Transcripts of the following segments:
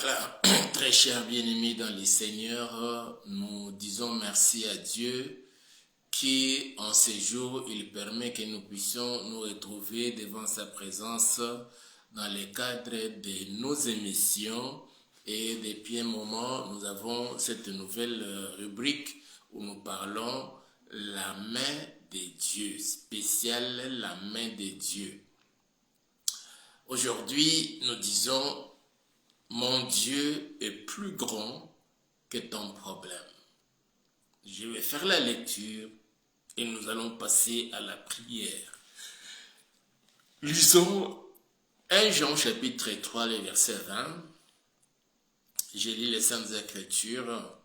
Voilà, très chers bien-aimés dans les Seigneurs, nous disons merci à Dieu qui, en ces jours, il permet que nous puissions nous retrouver devant sa présence dans le cadre de nos émissions. Et depuis un moment, nous avons cette nouvelle rubrique où nous parlons la main de Dieu, spéciale la main de Dieu. Aujourd'hui, nous disons mon Dieu est plus grand que ton problème. Je vais faire la lecture et nous allons passer à la prière. Lisons 1 Jean chapitre 3, le verset 20. Je lis les Saintes Écritures.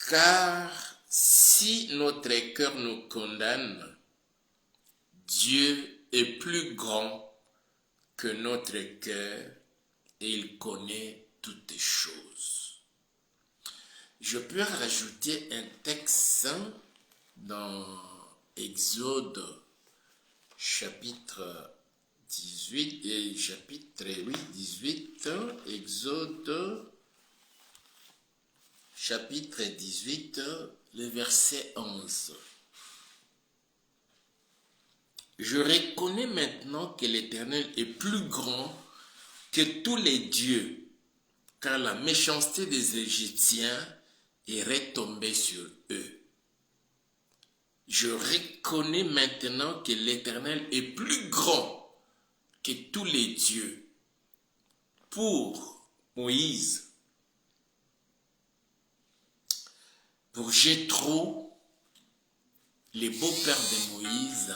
Car si notre cœur nous condamne, Dieu est plus grand que notre cœur et il connaît toutes choses. Je peux rajouter un texte dans Exode chapitre 18, Exode chapitre 18, le verset 11. Je reconnais maintenant que l'Éternel est plus grand que tous les dieux, car la méchanceté des Égyptiens est retombée sur eux. Je reconnais maintenant que l'Éternel est plus grand que tous les dieux. Pour Moïse, pour Jéthro, les beaux-pères de Moïse,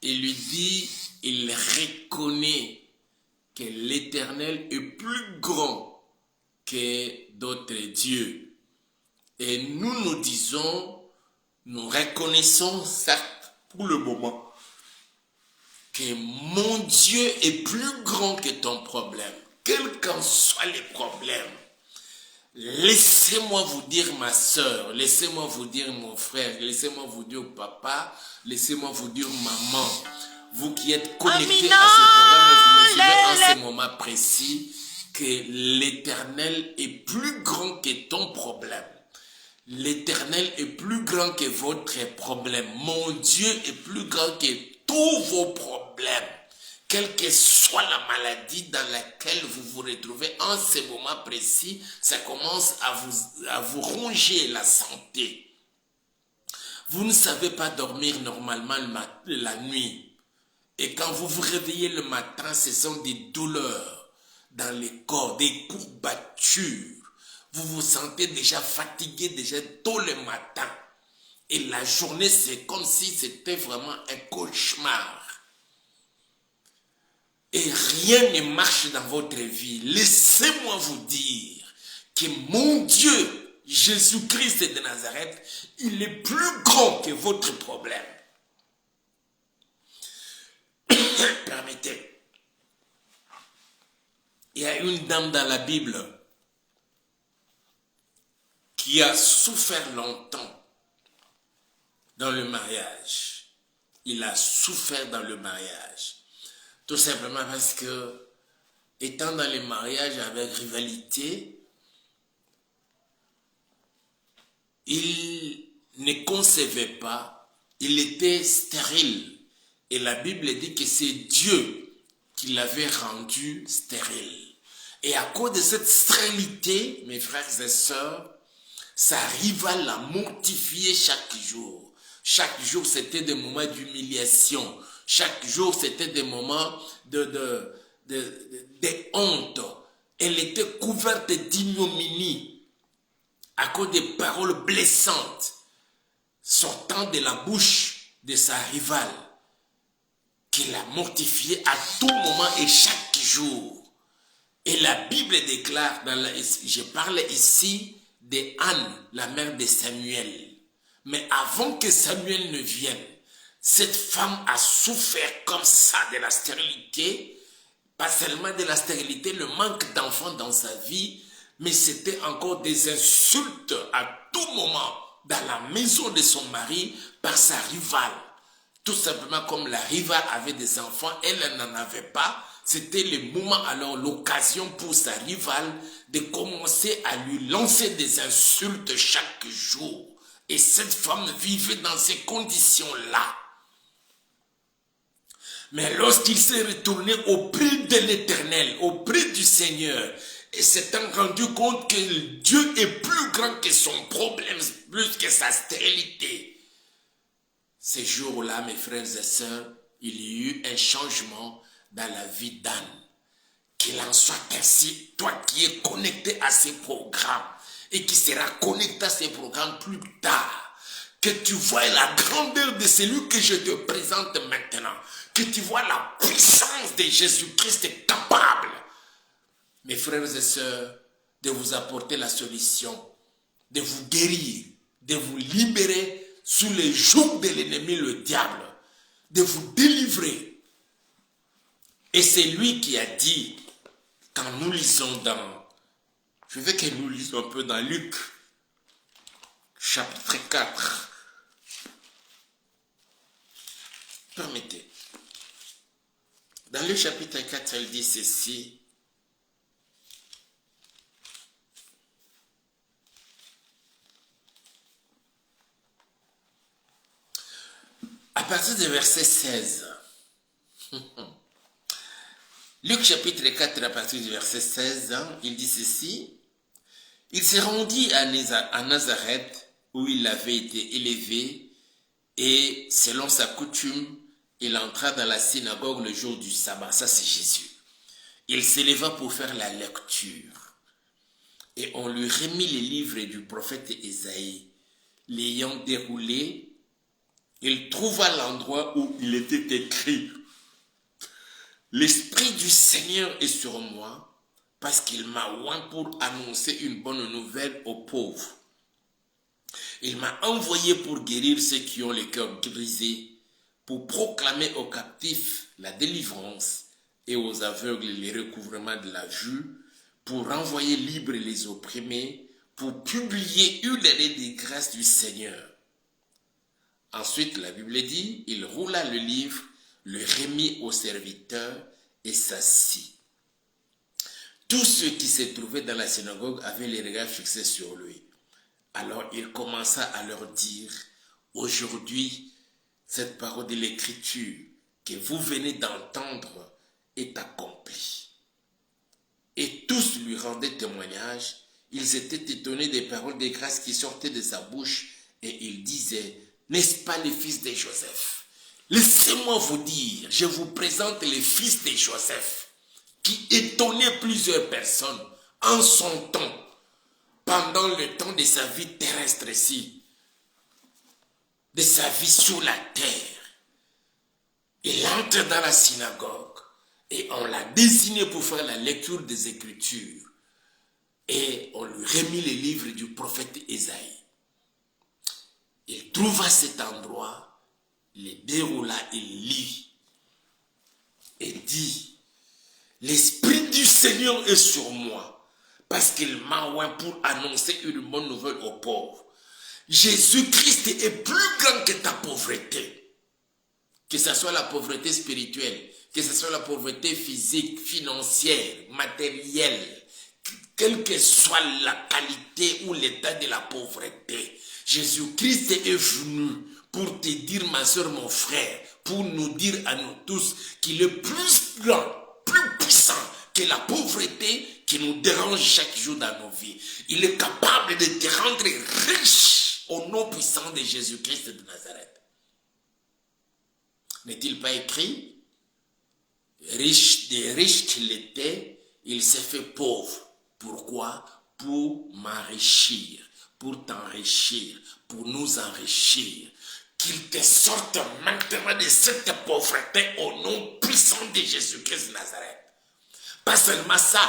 il lui dit, il reconnaît que l'Éternel est plus grand que d'autres dieux. Et nous disons, nous reconnaissons certes pour le moment que mon Dieu est plus grand que ton problème, quels qu'en soient les problèmes. Laissez-moi vous dire ma soeur, laissez-moi vous dire mon frère, laissez-moi vous dire papa, laissez-moi vous dire maman. Vous qui êtes connectés à ce programme et vous me suivez en ce moment précis, que l'Éternel est plus grand que ton problème. L'Éternel est plus grand que votre problème. Mon Dieu est plus grand que tous vos problèmes. Quelle que soit la maladie dans laquelle vous vous retrouvez en ce moment précis, ça commence à vous ronger la santé. Vous ne savez pas dormir normalement la nuit. Et quand vous vous réveillez le matin, ce sont des douleurs dans le corps, des courbatures. Vous vous sentez déjà fatigué déjà tôt le matin. Et la journée, c'est comme si c'était vraiment un cauchemar. Et rien ne marche dans votre vie. Laissez-moi vous dire que mon Dieu, Jésus-Christ de Nazareth, il est plus grand que votre problème. Permettez. Il y a une dame dans la Bible qui a souffert longtemps dans le mariage. Il a souffert dans le mariage. Tout simplement parce que, étant dans les mariages avec rivalité, il ne concevait pas, il était stérile. Et la Bible dit que c'est Dieu qui l'avait rendu stérile. Et à cause de cette stérilité, mes frères et sœurs, sa rivale l'a mortifié chaque jour. Chaque jour, c'était des moments d'humiliation. Chaque jour, c'était des moments de honte. Elle était couverte d'ignominie à cause des paroles blessantes sortant de la bouche de sa rivale qui l'a mortifiée à tout moment et chaque jour. Et la Bible déclare, je parle ici de Anne, la mère de Samuel. Mais avant que Samuel ne vienne, cette femme a souffert comme ça de la stérilité, pas seulement de la stérilité, le manque d'enfants dans sa vie, mais c'était encore des insultes à tout moment dans la maison de son mari par sa rivale Tout simplement comme la rivale avait des enfants, elle n'en avait pas. C'était le moment, alors l'occasion pour sa rivale de commencer à lui lancer des insultes chaque jour. Et cette femme vivait dans ces conditions-là. Mais lorsqu'il s'est retourné auprès de l'Éternel, auprès du Seigneur, et s'étant rendu compte que Dieu est plus grand que son problème, plus que sa stérilité, ces jours-là, mes frères et sœurs, il y a eu un changement dans la vie d'Anne. Qu'il en soit ainsi, toi qui es connecté à ces programmes et qui seras connecté à ces programmes plus tard, que tu vois la grandeur de celui que je te présente maintenant, que tu vois la puissance de Jésus-Christ capable, mes frères et sœurs, de vous apporter la solution, de vous guérir, de vous libérer sous les jougs de l'ennemi, le diable, de vous délivrer. Et c'est lui qui a dit, quand nous lisons dans, je veux que nous lisons un peu dans Luc, chapitre 4. Permettez. Dans le chapitre 4, elle dit ceci. À partir du verset 16. Luc chapitre 4, à partir du verset 16, il dit ceci. Il se rendit à Nazareth, où il avait été élevé, et selon sa coutume, il entra dans la synagogue le jour du sabbat. Ça, c'est Jésus. Il s'éleva pour faire la lecture. Et on lui remit les livres du prophète Ésaïe. L'ayant déroulé, il trouva l'endroit où il était écrit « L'Esprit du Seigneur est sur moi, parce qu'il m'a oint pour annoncer une bonne nouvelle aux pauvres. Il m'a envoyé pour guérir ceux qui ont le cœur brisé, pour proclamer aux captifs la délivrance et aux aveugles les recouvrements de la vue, pour renvoyer libres les opprimés, pour publier une année de grâce du Seigneur. » Ensuite, la Bible dit, il roula le livre, le remit au serviteur et s'assit. Tous ceux qui se trouvaient dans la synagogue avaient les regards fixés sur lui. Alors il commença à leur dire, aujourd'hui, cette parole de l'Écriture que vous venez d'entendre est accomplie. Et tous lui rendaient témoignage. Ils étaient étonnés des paroles de grâce qui sortaient de sa bouche et ils disaient, n'est-ce pas le fils de Joseph? Laissez-moi vous dire, je vous présente le fils de Joseph, qui étonnait plusieurs personnes en son temps, pendant le temps de sa vie terrestre ici, de sa vie sur la terre. Il entre dans la synagogue et on l'a désigné pour faire la lecture des Écritures. Et on lui remit les livres du prophète Ésaïe. Il trouva cet endroit, les déroula, il lit et dit, l'Esprit du Seigneur est sur moi, parce qu'il m'a oint pour annoncer une bonne nouvelle aux pauvres. Jésus-Christ est plus grand que ta pauvreté, que ce soit la pauvreté spirituelle, que ce soit la pauvreté physique, financière, matérielle, quelle que soit la qualité ou l'état de la pauvreté. Jésus-Christ est venu pour te dire, ma soeur, mon frère, pour nous dire à nous tous qu'il est plus grand, plus puissant que la pauvreté qui nous dérange chaque jour dans nos vies. Il est capable de te rendre riche au nom puissant de Jésus-Christ de Nazareth. N'est-il pas écrit? Riche des riches qu'il était, il s'est fait pauvre. Pourquoi? Pour m'enrichir, pour t'enrichir, pour nous enrichir. Qu'il te sorte maintenant de cette pauvreté au nom puissant de Jésus-Christ de Nazareth. Pas seulement ça,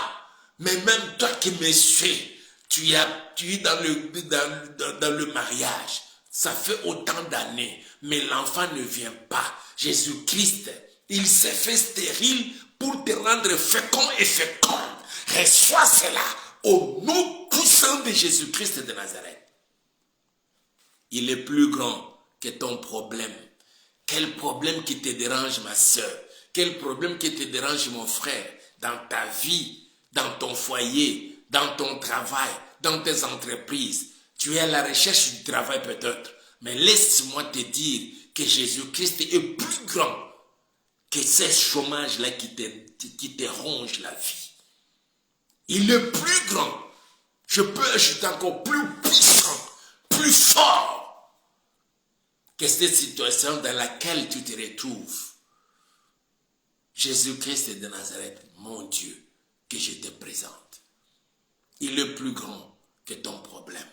mais même toi qui me suis, tu es dans le mariage. Ça fait autant d'années, mais l'enfant ne vient pas. Jésus-Christ, il s'est fait stérile pour te rendre fécond et fécond. Reçois cela au nom puissant de Jésus-Christ de Nazareth. Il est plus grand que ton problème. Quel problème qui te dérange, ma soeur? Quel problème qui te dérange, mon frère, dans ta vie, dans ton foyer, dans ton travail, dans tes entreprises? Tu es à la recherche du travail peut-être, mais laisse-moi te dire que Jésus-Christ est plus grand que ce chômage-là qui te ronge la vie. Il est plus grand. Je peux ajouter encore plus puissant, plus fort que cette situation dans laquelle tu te retrouves. Jésus-Christ de Nazareth, mon Dieu, que je te présente. Il est plus grand que ton problème.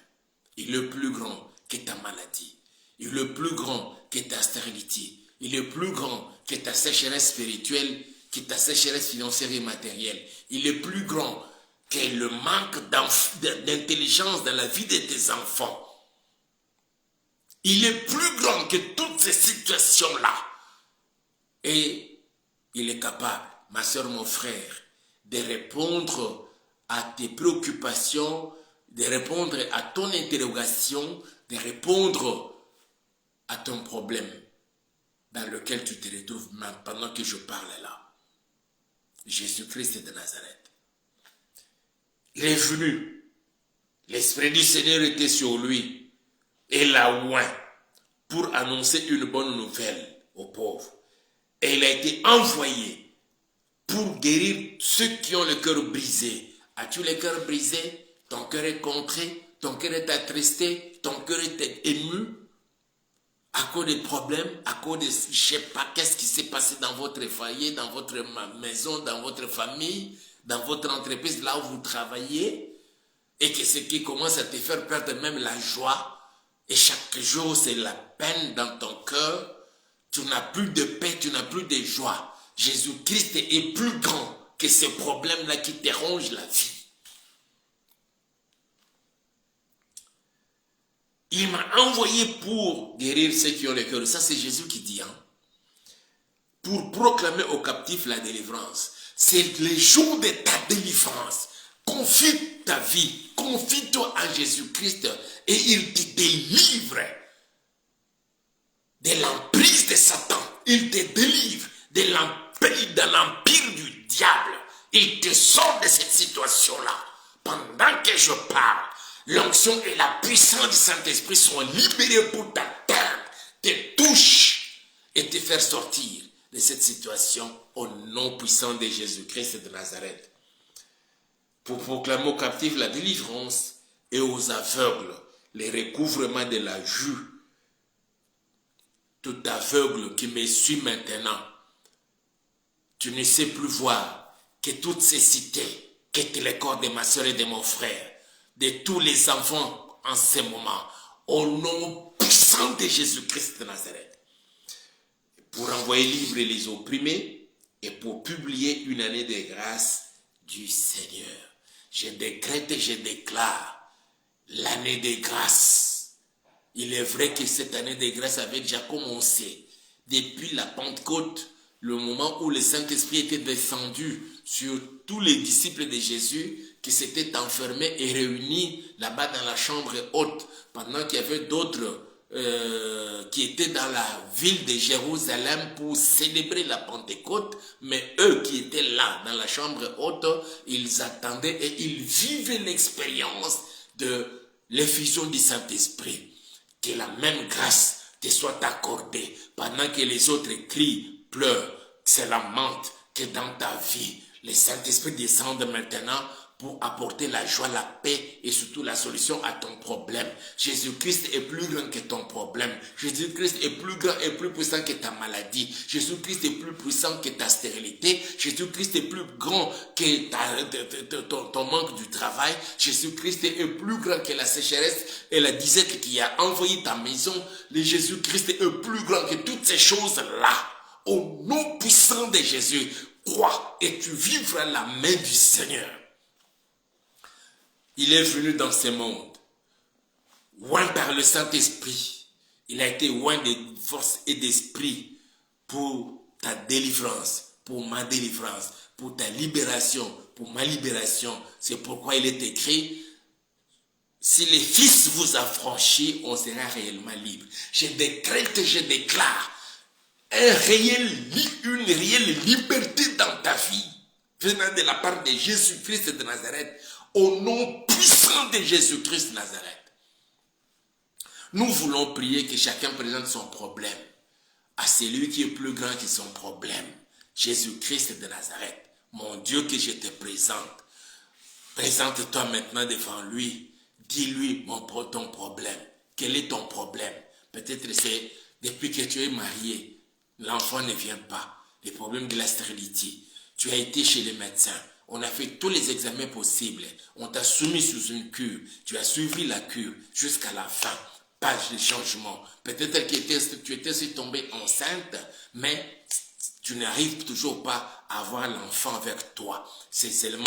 Il est plus grand que ta maladie. Il est plus grand que ta stérilité. Il est plus grand que ta sécheresse spirituelle, que ta sécheresse financière et matérielle. Il est plus grand que le manque d'intelligence dans la vie de tes enfants. Il est plus grand que toutes ces situations-là. Et il est capable, ma soeur, mon frère, de répondre à tes préoccupations, de répondre à ton interrogation, de répondre à ton problème dans lequel tu te retrouves même pendant que je parle là. Jésus-Christ de Nazareth. Il est venu. L'Esprit du Seigneur était sur lui. Et l'a oint pour annoncer une bonne nouvelle aux pauvres. Et il a été envoyé pour guérir ceux qui ont le cœur brisé. As-tu le cœur brisé? Ton cœur est contré, ton cœur est attristé, ton cœur est ému à cause des problèmes, à cause de, je ne sais pas, qu'est-ce qui s'est passé dans votre foyer, dans votre maison, dans votre famille, dans votre entreprise, là où vous travaillez, et que ce qui commence à te faire perdre même la joie, et chaque jour c'est la peine dans ton cœur, tu n'as plus de paix, tu n'as plus de joie. Jésus-Christ est plus grand que ces problèmes-là qui te rongent la vie. Il m'a envoyé pour guérir ceux qui ont le cœur. Ça, c'est Jésus qui dit. Pour proclamer aux captifs la délivrance. C'est le jour de ta délivrance. Confie ta vie. Confie-toi à Jésus-Christ et il te délivre de l'emprise de Satan. Il te délivre de l'empire du diable. Il te sort de cette situation-là. Pendant que je parle, l'onction et la puissance du Saint-Esprit sont libérés pour t'atteindre, te toucher et te faire sortir de cette situation au nom puissant de Jésus-Christ de Nazareth. Pour proclamer aux captifs la délivrance et aux aveugles le recouvrement de la vue. Tout aveugle qui me suit maintenant, tu ne sais plus voir que toutes ces cités, que le corps de ma soeur et de mon frère, de tous les enfants en ce moment, au nom puissant de Jésus-Christ de Nazareth, pour envoyer libre les opprimés et pour publier une année de grâce du Seigneur. Je décrète et je déclare l'année de grâce. Il est vrai que cette année de grâce avait déjà commencé depuis la Pentecôte, le moment où le Saint-Esprit était descendu sur tous les disciples de Jésus qui s'étaient enfermés et réunis là-bas dans la chambre haute, pendant qu'il y avait d'autres qui étaient dans la ville de Jérusalem pour célébrer la Pentecôte, mais eux qui étaient là dans la chambre haute, ils attendaient et ils vivaient l'expérience de l'effusion du Saint-Esprit. Que la même grâce te soit accordée pendant que les autres crient, pleurent, se lamentent, que dans ta vie, le Saint-Esprit descende maintenant pour apporter la joie, la paix et surtout la solution à ton problème. Jésus-Christ est plus grand que ton problème. Jésus-Christ est plus grand et plus puissant que ta maladie. Jésus-Christ est plus puissant que ta stérilité. Jésus-Christ est plus grand que ton manque du travail. Jésus-Christ est plus grand que la sécheresse et la disette qui a envahi ta maison. Le Jésus-Christ est plus grand que toutes ces choses-là. Au nom puissant de Jésus, crois et tu vivras la main du Seigneur. Il est venu dans ce monde, oint par le Saint-Esprit. Il a été oint de force et d'esprit pour ta délivrance, pour ma délivrance, pour ta libération, pour ma libération. C'est pourquoi il est écrit, si le Fils vous affranchit, on sera réellement libre. Je décrète, je déclare une réelle liberté dans ta vie, venant de la part de Jésus-Christ de Nazareth, au nom puissant de Jésus-Christ de Nazareth. Nous voulons prier que chacun présente son problème à celui qui est plus grand que son problème, Jésus-Christ de Nazareth. Mon Dieu, que je te présente. Présente-toi maintenant devant lui. Dis-lui ton problème. Quel est ton problème? Peut-être c'est depuis que tu es marié, l'enfant ne vient pas. Les problèmes de la stérilité. Tu as été chez les médecins. On a fait tous les examens possibles. On t'a soumis sous une cure. Tu as suivi la cure jusqu'à la fin. Pas de changement. Peut-être que tu étais tombé enceinte, mais tu n'arrives toujours pas à avoir l'enfant avec toi. C'est seulement,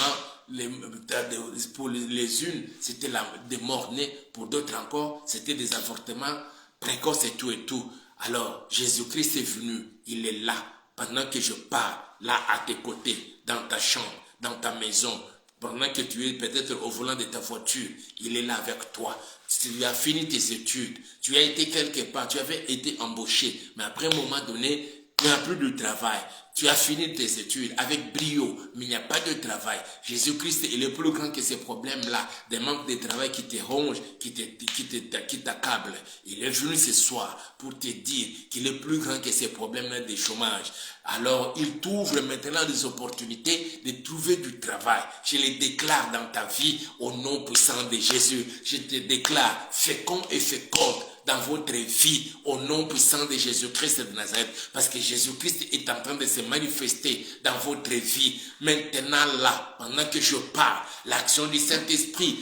pour les unes, c'était des morts-nés. Pour d'autres encore, c'était des avortements précoces et tout et tout. Alors, Jésus-Christ est venu. Il est là. Pendant que je parle, là à tes côtés, dans ta chambre, dans ta maison, pendant que tu es peut-être au volant de ta voiture, il est là avec toi. Tu as fini tes études, tu as été quelque part, tu avais été embauché, mais après un moment donné, tu n'as plus de travail. Tu as fini tes études avec brio, mais il n'y a pas de travail. Jésus-Christ est le plus grand que ces problèmes-là, des manques de travail qui te rongent, qui t'accablent. Il est venu ce soir pour te dire qu'il est plus grand que ces problèmes-là de chômage. Alors, il t'ouvre maintenant des opportunités de trouver du travail. Je les déclare dans ta vie au nom puissant de Jésus. Je te déclare fécond et féconde dans votre vie au nom puissant de Jésus-Christ de Nazareth, parce que Jésus-Christ est en train de se manifester dans votre vie. Maintenant là, pendant que je parle, l'action du Saint-Esprit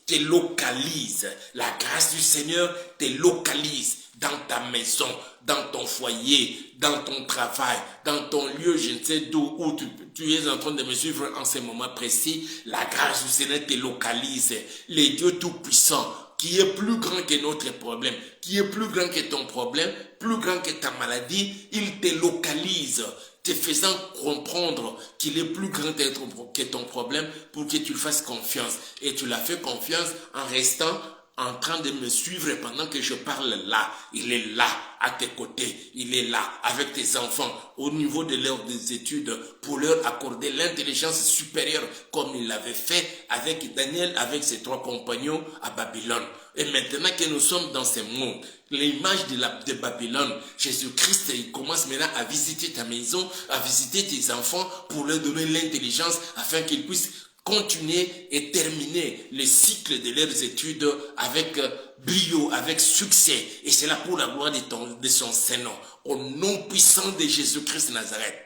te localise. La grâce du Seigneur te localise dans ta maison, dans ton foyer, dans ton travail, dans ton lieu, je ne sais d'où, où tu es en train de me suivre en ce moment précis. La grâce du Seigneur te localise. Les dieux tout-puissants, qui est plus grand que notre problème, qui est plus grand que ton problème, plus grand que ta maladie, il te localise, te faisant comprendre qu'il est plus grand que ton problème pour que tu le fasses confiance. Et tu l'as fait confiance en restant en train de me suivre pendant que je parle là. Il est là, à tes côtés. Il est là, avec tes enfants, au niveau de leurs études, pour leur accorder l'intelligence supérieure, comme il l'avait fait avec Daniel, avec ses 3 compagnons à Babylone. Et maintenant que nous sommes dans ce monde, l'image de Babylone, Jésus-Christ, il commence maintenant à visiter ta maison, à visiter tes enfants, pour leur donner l'intelligence, afin qu'ils puissent continuer et terminer le cycle de leurs études avec brio, avec succès. Et c'est là pour la gloire de son Saint-Nom. Au nom puissant de Jésus-Christ de Nazareth.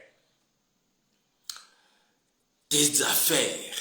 Tes affaires,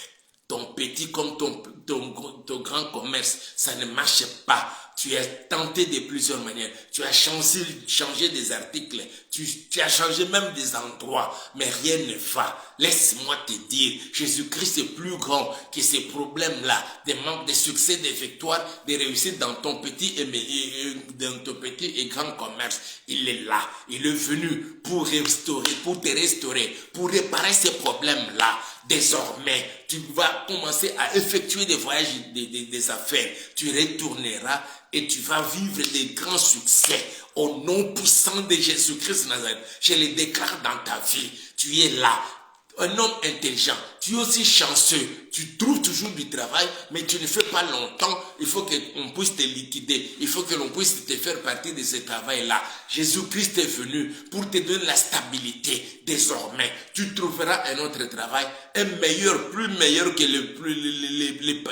ton petit comme ton grand commerce, ça ne marche pas. Tu as tenté de plusieurs manières. Tu as changé des articles. Tu as changé même des endroits. Mais rien ne va. Laisse-moi te dire, Jésus-Christ est plus grand que ces problèmes-là. Des manques de succès, des victoires, des réussites dans ton petit et grand commerce. Il est là. Il est venu pour restaurer, pour te restaurer, pour réparer ces problèmes-là. Désormais, tu vas commencer à effectuer des voyages, des affaires. Tu retourneras et tu vas vivre des grands succès au nom puissant de Jésus-Christ de Nazareth. Je le déclare dans ta vie. Tu es là. Un homme intelligent, tu es aussi chanceux, tu trouves toujours du travail, mais tu ne fais pas longtemps, il faut qu'on puisse te liquider, il faut que l'on puisse te faire partie de ce travail-là. Jésus-Christ est venu pour te donner la stabilité. Désormais, tu trouveras un autre travail, un meilleur, plus meilleur que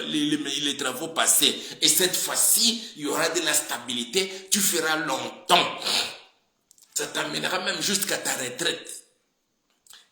les travaux passés. Et cette fois-ci, il y aura de la stabilité, tu feras longtemps. Ça t'amènera même jusqu'à ta retraite.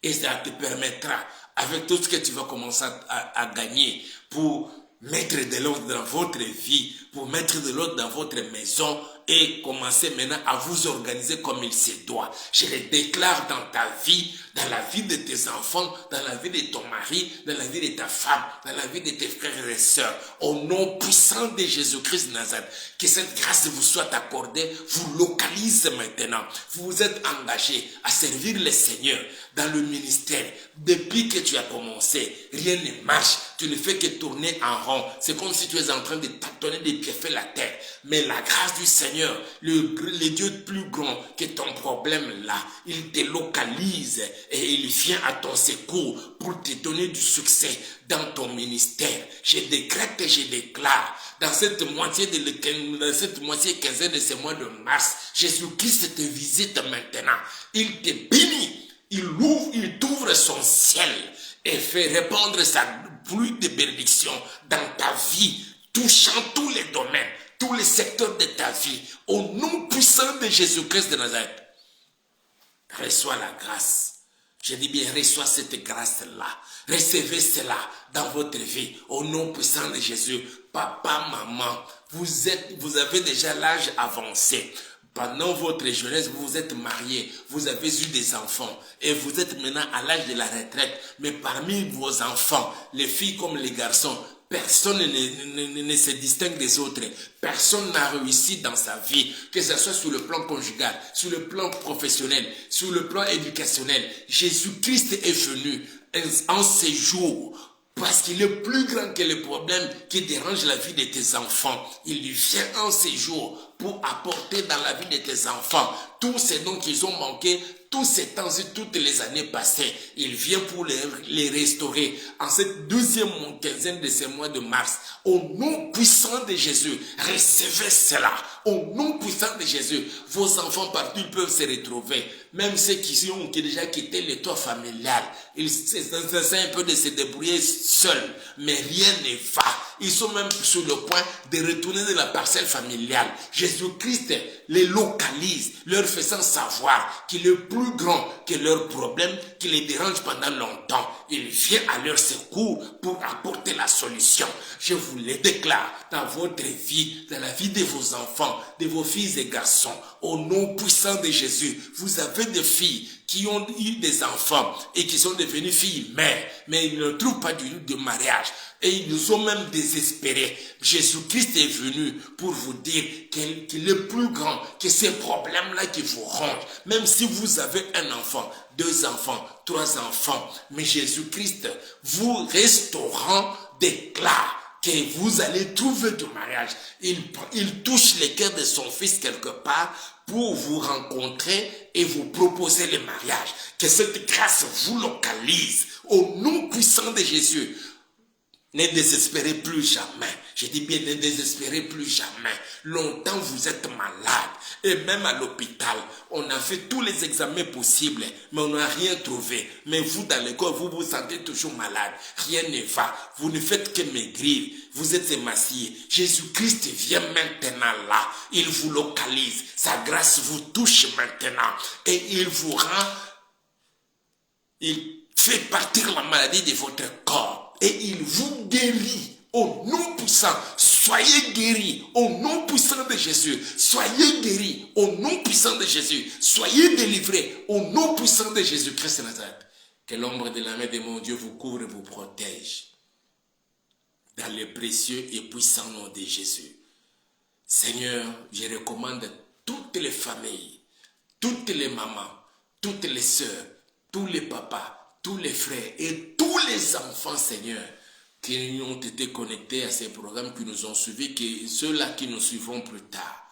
Et ça te permettra, avec tout ce que tu vas commencer à gagner, pour mettre de l'ordre dans votre vie, pour mettre de l'ordre dans votre maison et commencer maintenant à vous organiser comme il se doit. Je le déclare dans ta vie, dans la vie de tes enfants, dans la vie de ton mari, dans la vie de ta femme, dans la vie de tes frères et sœurs. Au nom puissant de Jésus-Christ de Nazareth, que cette grâce vous soit accordée, vous localise maintenant. Vous vous êtes engagé à servir le Seigneur dans le ministère. Depuis que tu as commencé, rien ne marche. tu ne fais que tourner en rond. C'est comme si tu es en train de tâtonner des pieds, faire la terre. Mais la grâce du Seigneur, le Dieu plus grand que ton problème là, il te localise et il vient à ton secours pour te donner du succès dans ton ministère. Je décrète et je déclare, dans cette moitié quinzaine de ce mois de mars, Jésus-Christ te visite maintenant. Il te bénit, il t'ouvre son ciel et fait répandre sa pluie de bénédiction dans ta vie, touchant tous les domaines, tous les secteurs de ta vie, au nom puissant de Jésus-Christ de Nazareth. Reçois la grâce. Je dis bien, reçois cette grâce-là. Recevez cela dans votre vie, au nom puissant de Jésus. Papa, maman, vous avez déjà l'âge avancé. Pendant votre jeunesse, vous vous êtes mariés, vous avez eu des enfants et vous êtes maintenant à l'âge de la retraite. Mais parmi vos enfants, les filles comme les garçons, personne ne se distingue des autres. Personne n'a réussi dans sa vie, que ce soit sur le plan conjugal, sur le plan professionnel, sur le plan éducationnel. Jésus-Christ est venu en ces jours parce qu'il est plus grand que les problèmes qui dérangent la vie de tes enfants. Il vient en ces jours pour apporter dans la vie de tes enfants tous ces dons qu'ils ont manqués, tous ces temps et toutes les années passées. Il vient pour les restaurer en cette 12e quinzaine de ce mois de mars. Au nom puissant de Jésus, recevez cela. Au nom puissant de Jésus, vos enfants partout ils peuvent se retrouver. Même ceux qui ont déjà quitté le toit familial, ils essaient un peu de se débrouiller seuls, mais rien ne va. Ils sont même sur le point de retourner de la parcelle familiale. Jésus-Christ les localise, leur faisant savoir qu'il est plus grand que leurs problèmes, qui les dérange pendant longtemps. Il vient à leur secours pour apporter la solution. Je vous le déclare dans votre vie, dans la vie de vos enfants, de vos filles et garçons. Au nom puissant de Jésus, vous avez des filles qui ont eu des enfants et qui sont devenues filles-mères, mais ils ne trouvent pas de mariage. Et ils nous ont même désespérés. Jésus-Christ est venu pour vous dire qu'il est plus grand que ces problèmes-là qui vous rongent. Même si vous avez un enfant, 2 enfants, 3 enfants, mais Jésus-Christ, vous restaurant, déclare que vous allez trouver du mariage. Il touche les cœurs de son fils quelque part pour vous rencontrer et vous proposer le mariage. Que cette grâce vous localise au nom puissant de Jésus. Ne désespérez plus jamais. Je dis bien, ne désespérez plus jamais. Longtemps vous êtes malade. Et même à l'hôpital, on a fait tous les examens possibles, mais on n'a rien trouvé. Mais vous, dans le corps, vous vous sentez toujours malade. Rien ne va. Vous ne faites que maigrir. Vous êtes émacié. Jésus-Christ vient maintenant là. Il vous localise. Sa grâce vous touche maintenant. Et il vous rend... Il fait partir la maladie de votre corps. Et il vous guérit au nom puissant. Soyez guéris au nom puissant de Jésus. Soyez guéris au nom puissant de Jésus. Soyez délivrés au nom puissant de Jésus-Christ de Nazareth. Que l'ombre de la main de mon Dieu vous couvre et vous protège. Dans le précieux et puissant nom de Jésus. Seigneur, je recommande toutes les familles, toutes les mamans, toutes les sœurs, tous les papas, tous les frères et tous les enfants, Seigneur, qui ont été connectés à ces programmes, qui nous ont suivis, que ceux-là qui nous suivront plus tard,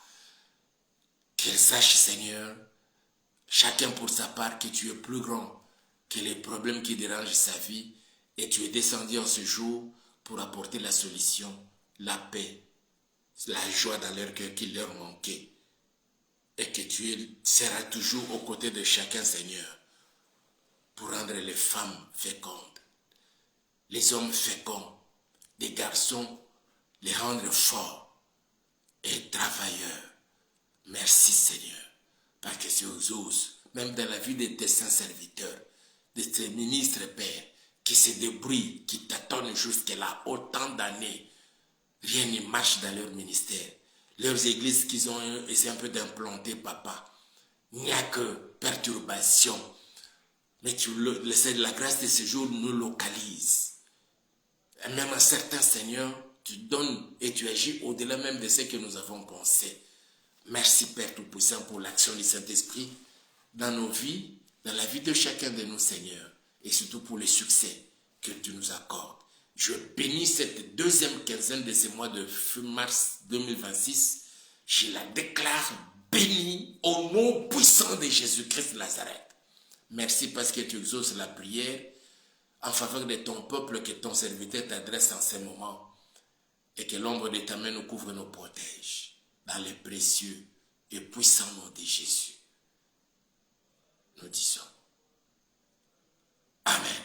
qu'ils sachent, Seigneur, chacun pour sa part, que tu es plus grand que les problèmes qui dérangent sa vie, et tu es descendu en ce jour pour apporter la solution, la paix, la joie dans leur cœur qui leur manquait, et que tu seras toujours aux côtés de chacun, Seigneur, pour rendre les femmes fécondes, les hommes féconds, les garçons, les rendre forts et travailleurs. Merci Seigneur, parce que tu oses, même dans la vie de tes saints serviteurs, de tes ministres, Père, qui se débrouillent, qui t'attendent jusque-là, autant d'années, rien ne marche dans leur ministère. Leurs églises qu'ils ont essayé un peu d'implanter, Papa, il n'y a que perturbation. Mais la grâce de ce jour nous localise. Et même à certains, Seigneur, tu donnes et tu agis au-delà même de ce que nous avons pensé. Merci Père Tout-Puissant pour l'action du Saint-Esprit dans nos vies, dans la vie de chacun de nous, Seigneur, et surtout pour le succès que tu nous accordes. Je bénis cette deuxième quinzaine de ce mois de mars 2026. Je la déclare bénie au nom puissant de Jésus-Christ de Nazareth. Merci parce que tu exauces la prière en faveur de ton peuple que ton serviteur t'adresse en ce moment. Et que l'ombre de ta main nous couvre et nous protège. Dans les précieux et puissants noms de Jésus. Nous disons Amen.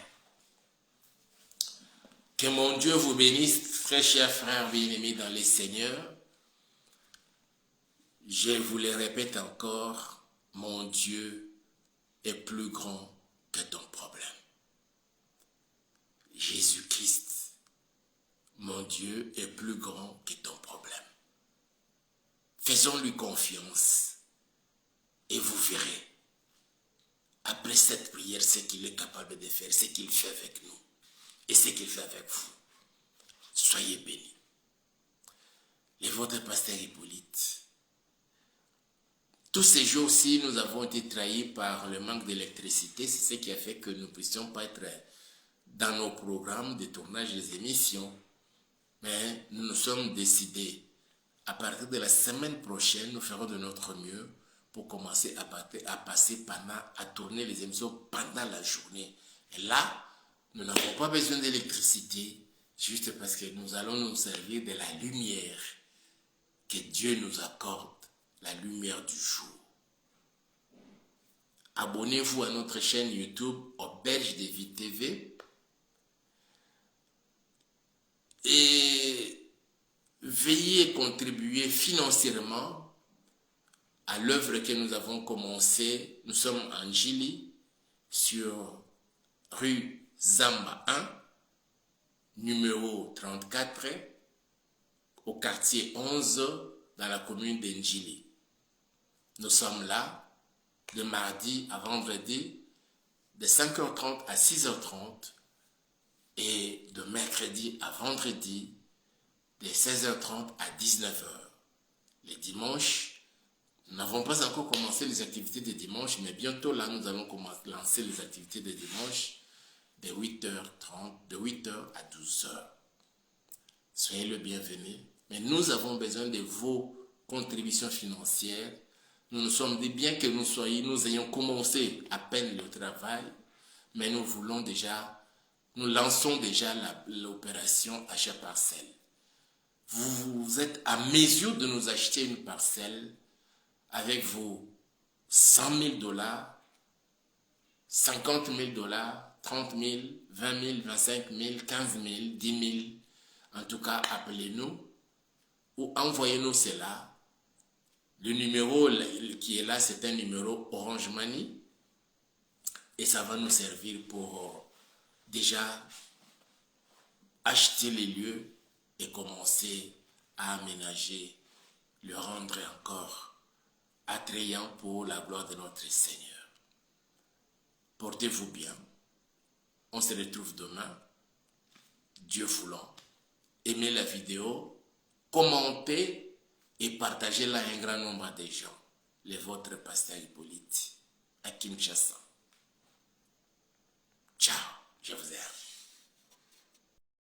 Que mon Dieu vous bénisse, très chers frères bien-aimés dans les Seigneurs. Je vous le répète encore, mon Dieu est plus grand que ton problème. Jésus-Christ, mon Dieu est plus grand que ton problème. Faisons-lui confiance et vous verrez, après cette prière, ce qu'il est capable de faire, ce qu'il fait avec nous et ce qu'il fait avec vous. Soyez bénis. Et votre pasteur Hippolyte. Tous ces jours-ci, nous avons été trahis par le manque d'électricité. C'est ce qui a fait que nous ne puissions pas être dans nos programmes de tournage des émissions. Mais nous nous sommes décidés, à partir de la semaine prochaine, nous ferons de notre mieux pour commencer à tourner les émissions pendant la journée. Et là, nous n'avons pas besoin d'électricité, juste parce que nous allons nous servir de la lumière que Dieu nous accorde, la lumière du jour. Abonnez-vous à notre chaîne YouTube Auberge de Vie TV et veillez contribuer financièrement à l'œuvre que nous avons commencée. Nous sommes en Njili, sur rue Zamba 1, numéro 34, au quartier 11, dans la commune de Njili. Nous sommes là, de mardi à vendredi, de 5h30 à 6h30, et de mercredi à vendredi, de 16h30 à 19h. Les dimanches, nous n'avons pas encore commencé les activités de dimanche, mais bientôt là, nous allons lancer les activités de dimanche de 8h30, de 8h à 12h. Soyez le bienvenu. Mais nous avons besoin de vos contributions financières. Nous nous sommes dit, bien que nous ayons commencé à peine le travail, mais nous lançons déjà l'opération achat parcelle. Vous êtes à mesure de nous acheter une parcelle avec vos 100 000 $, 50 000 $, 30 000, 20 000, 25 000, 15 000, 10 000. En tout cas, appelez-nous ou envoyez-nous cela. Le numéro qui est là, c'est un numéro Orange Money. Et ça va nous servir pour déjà acheter les lieux et commencer à aménager, le rendre encore attrayant pour la gloire de notre Seigneur. Portez-vous bien. On se retrouve demain. Dieu voulant. Aimez la vidéo, commentez et partagez-la à un grand nombre de gens. Le vôtre pasteur Hippolyte à Kinshasa. Ciao, je vous aime.